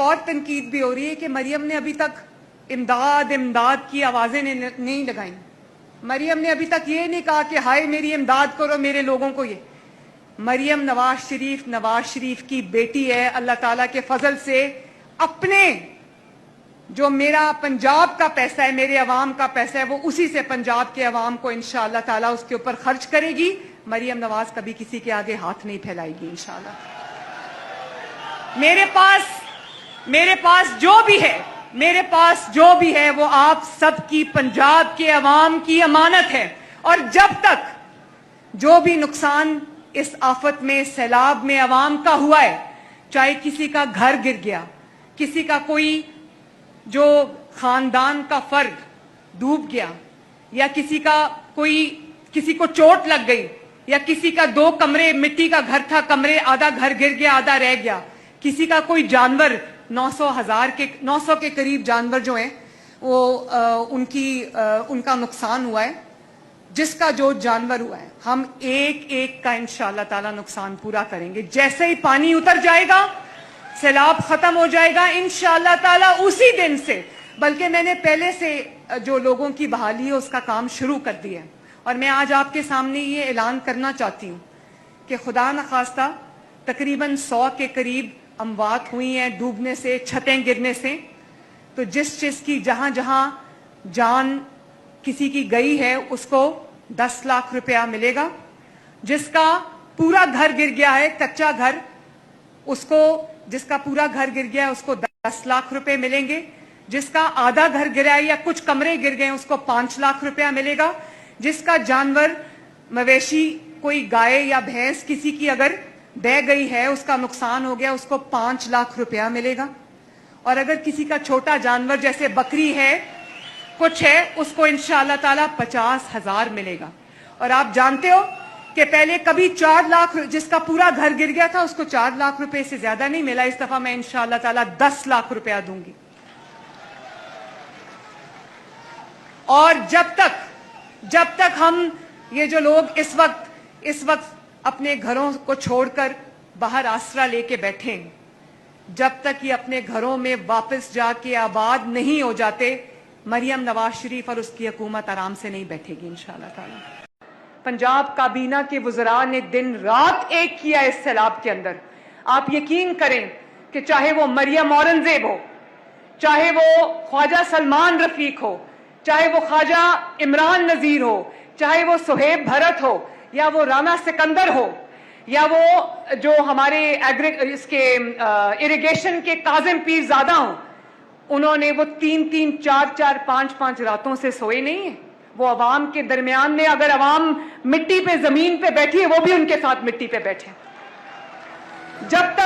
اور تنقید بھی ہو رہی ہے کہ مریم نے ابھی تک امداد امداد کی آوازیں نہیں لگائیں. مریم نے ابھی تک یہ نہیں کہا کہ ہائے میری امداد کرو میرے لوگوں کو. یہ مریم نواز شریف کی بیٹی ہے. اللہ تعالیٰ کے فضل سے اپنے جو میرا پنجاب کا پیسہ ہے, میرے عوام کا پیسہ ہے, وہ اسی سے پنجاب کے عوام کو انشاءاللہ تعالیٰ اس کے اوپر خرچ کرے گی. مریم نواز کبھی کسی کے آگے ہاتھ نہیں پھیلائے گی انشاءاللہ. میرے پاس جو بھی ہے وہ آپ سب کی, پنجاب کے عوام کی امانت ہے. اور جب تک جو بھی نقصان اس آفت میں, سیلاب میں عوام کا ہوا ہے, چاہے کسی کا گھر گر گیا, کسی کا کوئی جو خاندان کا فرد ڈوب گیا, یا کسی کو چوٹ لگ گئی, یا کسی کا 2 کمرے مٹی کا گھر تھا, آدھا گھر گر گیا آدھا رہ گیا, کسی کا کوئی جانور 900 کے قریب جانور جو ہیں وہ ان کا نقصان ہوا ہے. جس کا جو جانور ہوا ہے ہم ایک کا انشاءاللہ تعالی نقصان پورا کریں گے. جیسے ہی پانی اتر جائے گا, سیلاب ختم ہو جائے گا انشاءاللہ تعالی اسی دن سے, بلکہ میں نے پہلے سے جو لوگوں کی بحالی ہے اس کا کام شروع کر دیا ہے. اور میں آج آپ کے سامنے یہ اعلان کرنا چاہتی ہوں کہ خدا نخواستہ تقریباً 100 کے قریب اموات ہوئی ہیں ڈوبنے سے, چھتیں گرنے سے. تو جس کی جہاں جان کسی کی گئی ہے اس کو 10 لاکھ روپیہ ملے گا. جس کا پورا گھر گر گیا ہے, کچا گھر, جس کا پورا گھر گر گیا ہے اس کو 10 لاکھ روپے ملیں گے. جس کا آدھا گھر گرا ہے یا کچھ کمرے گر گئے اس کو 5 لاکھ روپیہ ملے گا. جس کا جانور مویشی کوئی گائے یا بھینس کسی کی اگر بہ گئی ہے, اس کا نقصان ہو گیا, اس کو 5 لاکھ روپیہ ملے گا. اور اگر کسی کا چھوٹا جانور جیسے بکری ہے کچھ ہے, اس کو انشاءاللہ تعالی 50,000 ملے گا. اور آپ جانتے ہو کہ پہلے کبھی 4 لاکھ, جس کا پورا گھر گر گیا تھا اس کو 4 لاکھ روپے سے زیادہ نہیں ملا. اس دفعہ میں انشاءاللہ تعالی 10 لاکھ روپیہ دوں گی. اور جب تک ہم یہ جو لوگ اس وقت اپنے گھروں کو چھوڑ کر باہر آسرا لے کے بیٹھے ہیں, جب تک یہ اپنے گھروں میں واپس جا کے آباد نہیں ہو جاتے, مریم نواز شریف اور اس کی حکومت آرام سے نہیں بیٹھے گی انشاءاللہ تعالی. پنجاب کابینہ کے وزراء نے دن رات ایک کیا اس سیلاب کے اندر. آپ یقین کریں کہ چاہے وہ مریم اورنگزیب ہو, چاہے وہ خواجہ سلمان رفیق ہو, چاہے وہ خواجہ عمران نذیر ہو, چاہے وہ صہیب بھرت ہو, یا وہ رانا سکندر ہو, یا وہ جو ہمارے اریگیشن کے کاظم پیر زادہ ہوں, انہوں نے وہ 3 4 5 راتوں سے سوئے نہیں ہیں. وہ عوام کے درمیان میں, اگر عوام مٹی پہ زمین پہ بیٹھی ہے وہ بھی ان کے ساتھ مٹی پہ بیٹھے. جب تک